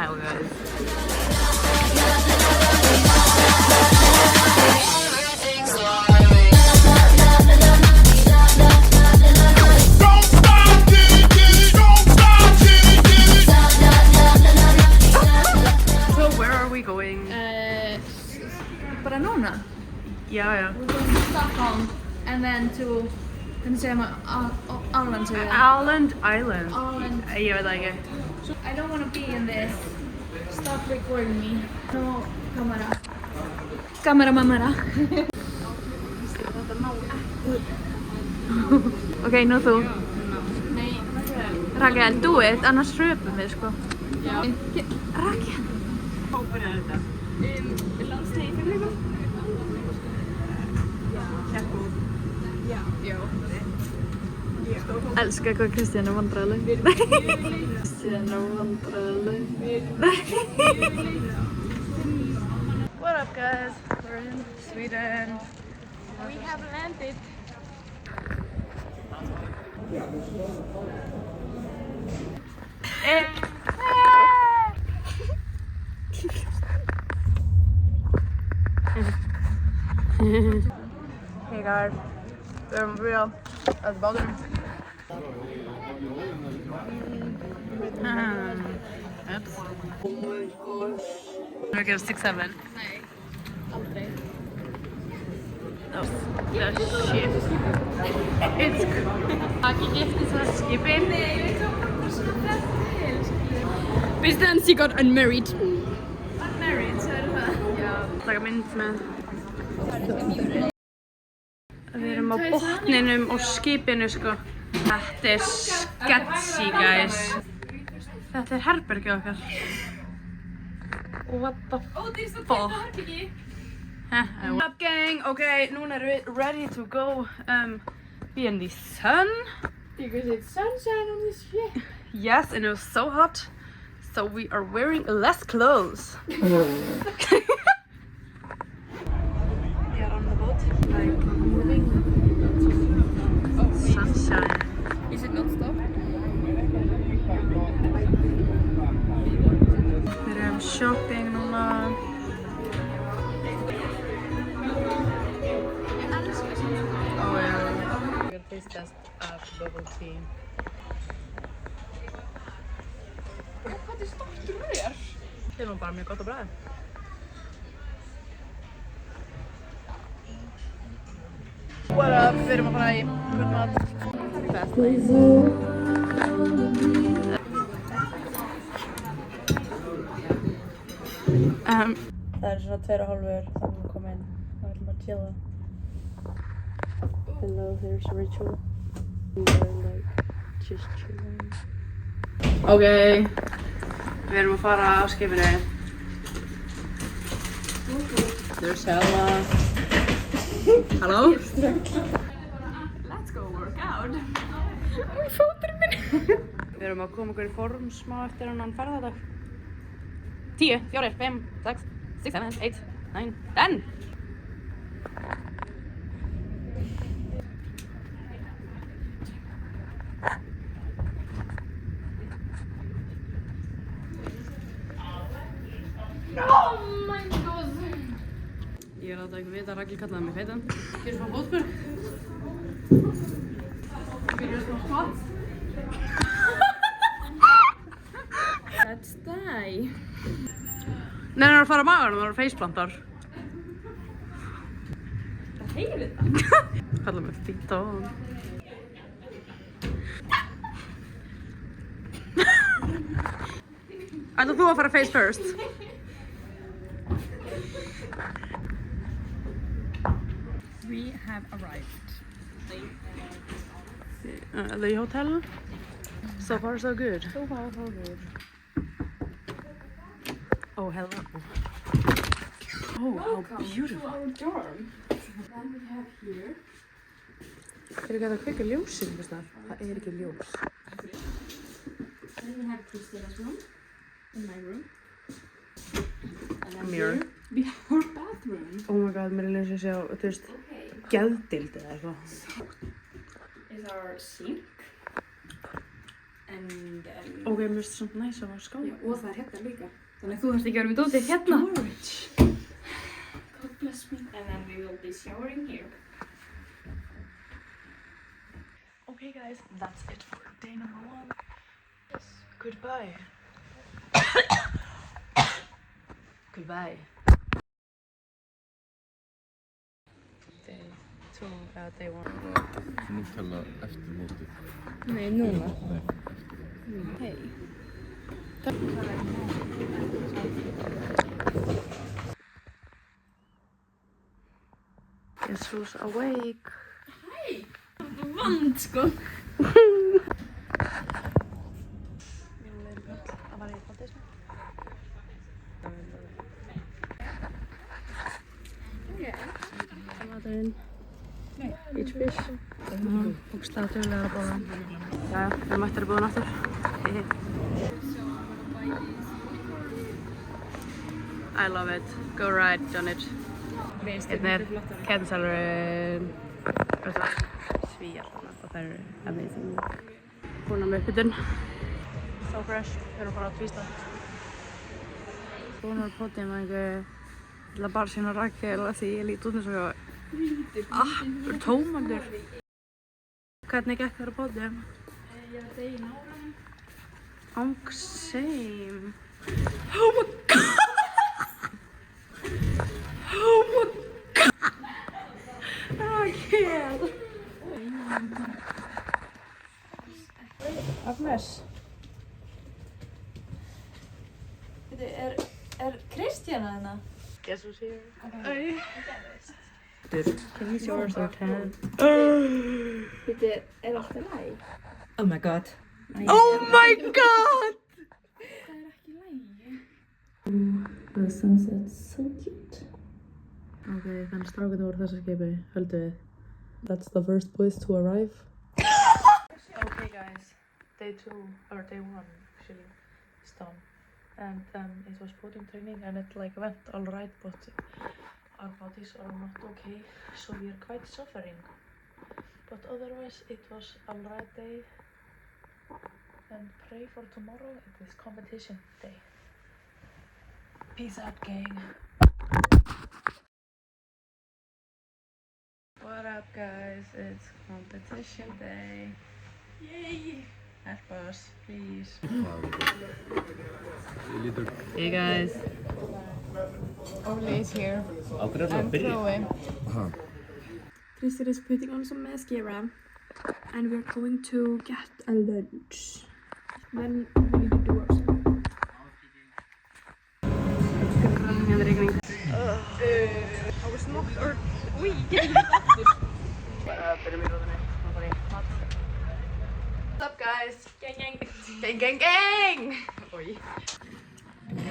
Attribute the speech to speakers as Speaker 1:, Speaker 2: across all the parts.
Speaker 1: style, guys. So where are we going?
Speaker 2: Branona.
Speaker 1: Yeah.
Speaker 2: We're going to Stockholm and then to Island.
Speaker 1: Island. Jag vet inte.
Speaker 2: I don't want to be in this. Stop recording me. No camera. Kamera.
Speaker 1: Okej, nu du.
Speaker 2: Nej.
Speaker 1: Rakel, do it, annars röper vi sko.
Speaker 2: Ja.
Speaker 1: Rakel. Älskar vad Christian vandrar eller? Christian vandrar eller? What up guys? We're in Sweden.
Speaker 2: We have landed.
Speaker 1: Hey guys, we're at the bottom. Oops. We're going 6-7.
Speaker 2: Nej. Aldrig.
Speaker 1: Oh, the shit. It's skipping.
Speaker 2: But then she got unmarried.
Speaker 1: Unmarried, så är det här. Ja. Tackar minst med. Vi erum á botninum og skipinu sko. Þetta er sketchy guys. Þetta er herbergið okkar. What the fuck? What's up gang? Okay, núna erum við ready to go be in the sun.
Speaker 2: Because it's sunshine on this ship.
Speaker 1: Yes, and it was so hot. So we are wearing less clothes. We are on the boat, like moving. Oh, sunshine.
Speaker 2: Is it not stop?
Speaker 1: Við erum shopping núna. Oh yeah. We're taste test of bubble tea.
Speaker 2: Hvað stórt rör?
Speaker 1: Det var bara mjög gott och bra. What up? Við erum að fara í kvöldmat. Best place. Það er svona 2,5 þannig að koma inn og við ætlum að chilla. Hello, there's Rachel. We're like just chilling. Okay. Við erum að fara á skipinu. There's Hella. Hello?
Speaker 2: Let's go work out. Új, fótur minn.
Speaker 1: Við erum að koma okkur í form smá eftir hann ferðadag. 10, 4, 5, 6, 6, 7, 8, 9, 10.
Speaker 2: Oh my god.
Speaker 1: Ég láta ekki vita að Rakel kallaði mig feitan. Getur smá fótspörk? Getur smá squat?
Speaker 2: Let's die.
Speaker 1: Nei, það er að fara á maganum, það eru faceplantar.
Speaker 2: Það heyrir þetta.
Speaker 1: Kallaði mig feitan. Ætlar þú að fara face first?
Speaker 2: We have arrived.
Speaker 1: The hotel? So far so good.
Speaker 2: So far so good.
Speaker 1: Oh, hello. Oh, how beautiful.
Speaker 2: To our dorm. Then we have here.
Speaker 1: Er ekki að kveika ljósið einhvers staðar? Það er ekki ljós.
Speaker 2: Then we have Christina's room. In my room. And then
Speaker 1: Mirror.
Speaker 2: here we have our bathroom.
Speaker 1: Oh my god, mér er eins og sjá, þú veist, geðdild eða eitthvað.
Speaker 2: Is our sink. And then...
Speaker 1: Ok, mér finnst svona næs að fá skála.
Speaker 2: Já, og það er hérna líka. Þannig að þú þarfst ekki að vera með dótið hérna.
Speaker 1: Storage.
Speaker 2: God bless me. And then we will be showering here.
Speaker 1: Okay guys, that's it for day number 1. Yes. Goodbye. Goodbye. Day 2 eða day 1.
Speaker 3: Þú nú tala eftir mótið.
Speaker 2: Nei, núna.
Speaker 3: Nei.
Speaker 2: Hei.
Speaker 1: Guess who's awake?
Speaker 2: Hei! Vand, sko.
Speaker 1: Það var ég faldið sem. Maturinn. Each fish. Bókstlega duglegar að borða. Jæja, við erum mættir að búða náttúr. I love it. Go ride on it. Hérna er Kensalurinn. Svíjar og það eru amazing. Búin með uppbytun. So fresh. Við erum bara á tvístað. Búin að potið með einhver til að bara sína Rakel að því ég lít út eins og tómandur. Hvernig gekk þér á potið?
Speaker 2: Ég var degin áraðin.
Speaker 1: Same. Oh my god! Oh my god! Rakel! Agnes.
Speaker 2: Er Kristjana þarna?
Speaker 1: Guess who's here?
Speaker 3: Can
Speaker 1: you show us our tan?
Speaker 2: Er allt í lagi?
Speaker 4: Oh my god.
Speaker 1: Oh my god!
Speaker 2: Það er ekki í lagi.
Speaker 4: The sunset's so cute.
Speaker 1: Ok, þannig strákarnir voru þessa skipi, höldum við.
Speaker 4: That's the first boys to arrive.
Speaker 1: Okay guys, day 2, or day 1 actually, is done. And it was podium training and it like went alright, but our bodies are not okay, so we are quite suffering. But otherwise it was alright day. And pray for tomorrow, it is competition day. Peace out, gang. What up guys, it's competition day. Yay! Help us, please. Hey guys.
Speaker 2: Oli is here.
Speaker 3: Aldrei er það að
Speaker 2: And
Speaker 3: byrja.
Speaker 2: Chloe.
Speaker 5: Tristan is putting on some mascara and we're going to get a lunch. Then we need to do our stuff.
Speaker 1: Hérna rigning.
Speaker 5: I was knocked or we
Speaker 1: Byrjum í róðunni, þá bara í mat. What's up guys? Gang gang! Gang gang gang! Oi.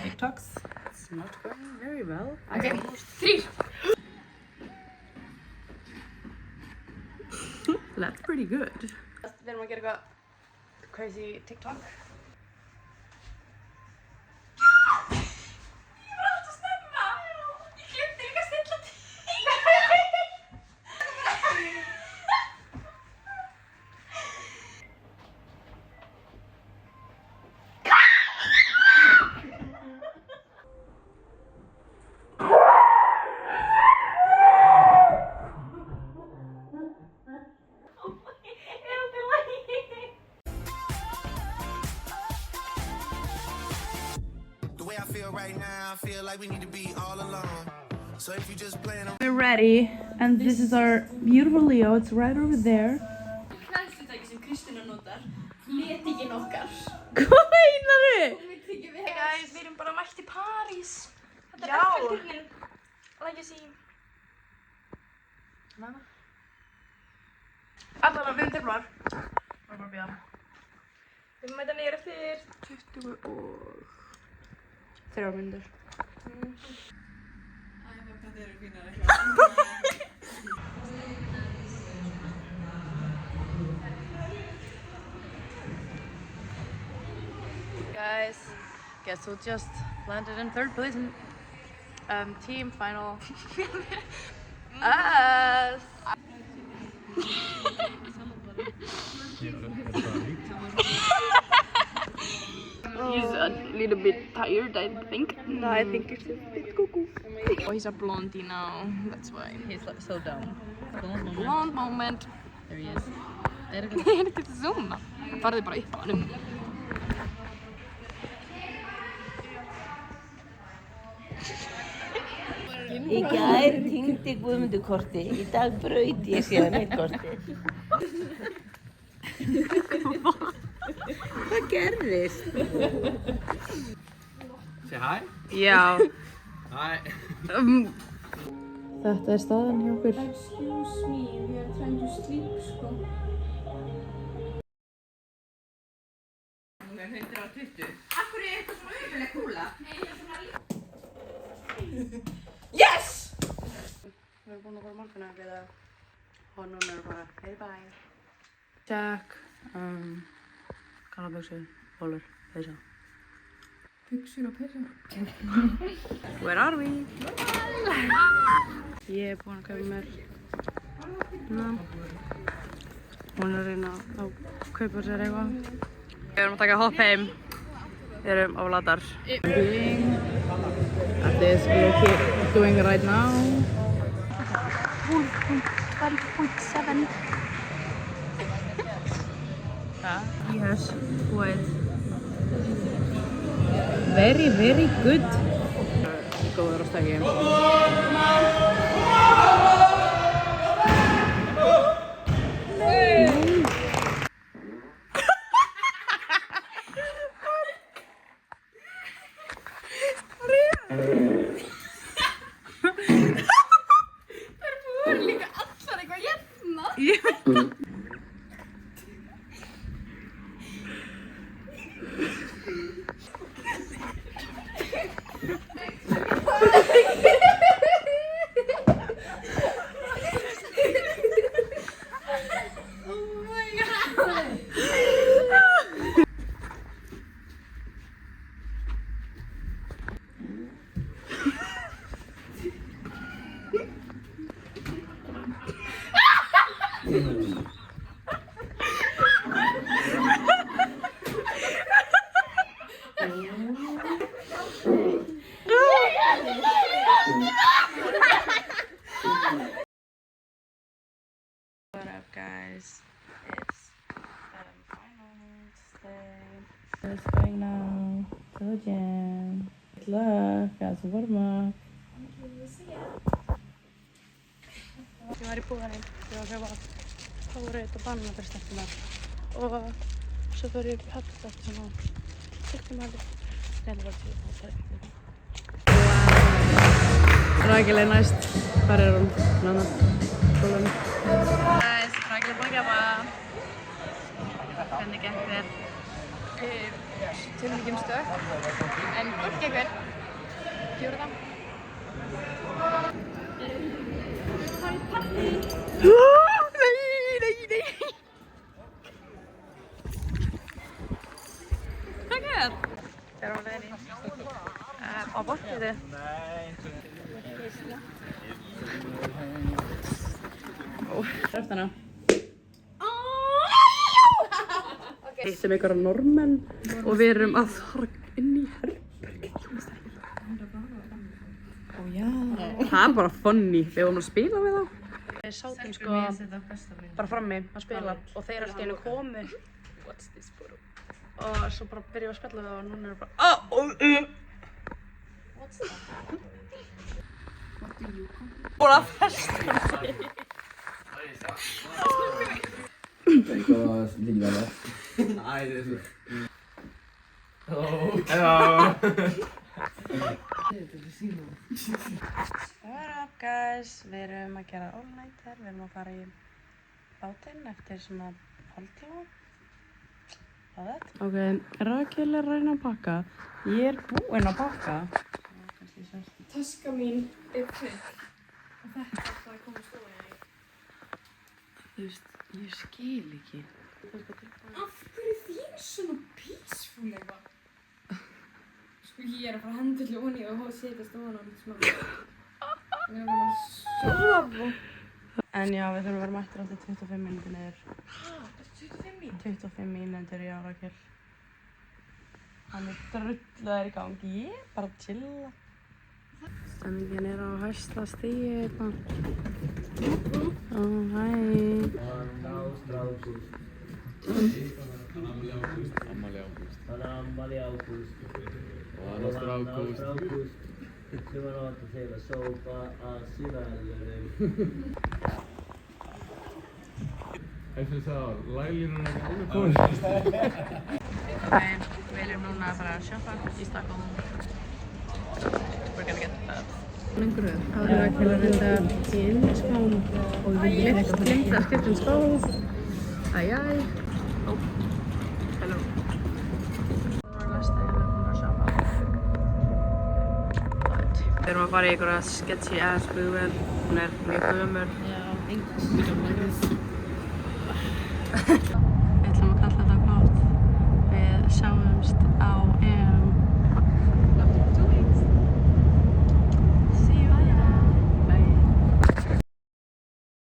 Speaker 4: TikToks.
Speaker 1: It's not going very well.
Speaker 2: Okay,
Speaker 1: Almost.
Speaker 2: 3.
Speaker 1: That's pretty good. Við erum að gera eitthvað crazy TikTok. Ég var alltaf snemma! Ég glemdi líka að stilla til.
Speaker 6: Right now, I feel like we need to be all alone. So if you just playing
Speaker 1: We're ready, and this is our beautiful Leo. It's right over there.
Speaker 2: Hlæðslutæki sem Kristina notar. Letikinn okkar.
Speaker 1: Hvað meinaru?
Speaker 2: Hey
Speaker 1: guys, við erum bara mætt í París.
Speaker 2: Þetta
Speaker 1: Já.
Speaker 2: er Eiffelturnin.
Speaker 1: Legacy. Nana. Allavega, við erum tilbúnar. Við erum bara að bíða. Við erum mæta niður eftir 23 mínútur. Guys, guess who just landed in 3rd place in team final? Us!
Speaker 3: Er það líkt?
Speaker 5: He's a little bit tired, I think.
Speaker 1: No, I think it's a bit cuckoo.
Speaker 5: Oh, he's a blondie now. That's why.
Speaker 4: He's so dumb.
Speaker 5: Blonde moment.
Speaker 4: There he is.
Speaker 5: Ég er ekki að zooma. Farðu bara upp á hannum.
Speaker 7: Í gær týndi Guðmundur korti, í dag braut ég síðan eitt korti. Hvað gerðist?
Speaker 3: Say hi.
Speaker 5: Já.
Speaker 3: Hi.
Speaker 4: Þetta er staðan hjá okkur.
Speaker 2: Excuse me, we are trying to sleep, sko.
Speaker 7: Hún er 120. Akkur er eitthvað svona auðvitað kúla?
Speaker 1: Yes! Við erum búin að fara morgunag eða og núna erum bara hey bye. Jack, galaböksur, bólur, peysa.
Speaker 2: Buxur og peysa.
Speaker 1: Where are we? Ég er búin að kaupa mér hún er að reyna að kaupa sér eitthvað. Við erum að taka hopp heim. Við erum á latar.
Speaker 4: At this we are doing right now.
Speaker 5: 12.7.
Speaker 1: Yes, wait.
Speaker 4: Very, very good. Góður á stæki.
Speaker 1: What up, guys? It's finals day. It's going now to the gym. Good luck, as a warm-up. Ég var í búðanum, ég var að kaupa Powerade og bananabirstefnuna og svo fór ég upp í Hallstatt eftir svona 60 mæli. Nei, það var 10 mæli. Rakel er næst. Hvar er hún? Nanna. Skólanum. Guys, Rakel er búin að gefa. Hvernig gekk þér?
Speaker 5: Tölum stökk. En hvort gekk vel? Fjórða. Nei. Hvað gerð?
Speaker 1: Þegar hún leiðin í á botniði.
Speaker 4: Hræftana. Sem einhverja normenn og við erum að fara inn í herbergi. Það er bara funny. Við vorum að spila við þá.
Speaker 1: Við sátum sko bara frammi að spila og þeir allt í einu komu og svo bara byrjuðum að spila við og núna er bara What's that? What do you call? Bara festum sig.
Speaker 3: Eitthvað að líka það. Æ, það er svo. Hello.
Speaker 1: What up, guys? Við erum að gera all-nighter. Við erum að fara í bátinn eftir svona hálftíma.
Speaker 4: Ok, Rakel er að reyna að pakka. Ég er búinn að pakka.
Speaker 2: Taska mín er full. Og þetta er það að koma að stóða í.
Speaker 4: Þú veist, ég skil ekki.
Speaker 2: Af hverju þín svona peaceful eitthvað? Sko ég er að fara að henda allir onni og setjast ofan á mitt smá. Við erum að sofa.
Speaker 1: En já, við þurfum að vera mættir átti 25 mínútur niður.
Speaker 2: 25 mín?
Speaker 1: 25 mínútur, já, Rakel.
Speaker 4: Hann er drullaður í gangi, ég er bara að chilla. Stemmingin er á hæsta stigi eitthvað. Ó, hæ.
Speaker 8: Hann er ammali ágúst. Og hann er strákúst. Sem hann átt að segja sópa að síðanverðum.
Speaker 9: Eftir það, lælínun er ekki alveg komið.
Speaker 4: Ok, við erum núna að fara að shoppa í Stockholm. We're gonna get that. Lengur það var til að rinda inn í skóm og við glemt að skipta skó. Æjæj. Ó, hello. Núna er næsta ég að búin að shoppa. Við erum að fara í einhverja sketchy ass flugvél. Hún er mjög gömur. Já, english. Við ætlum að kalla þetta gott. Við sjáumst á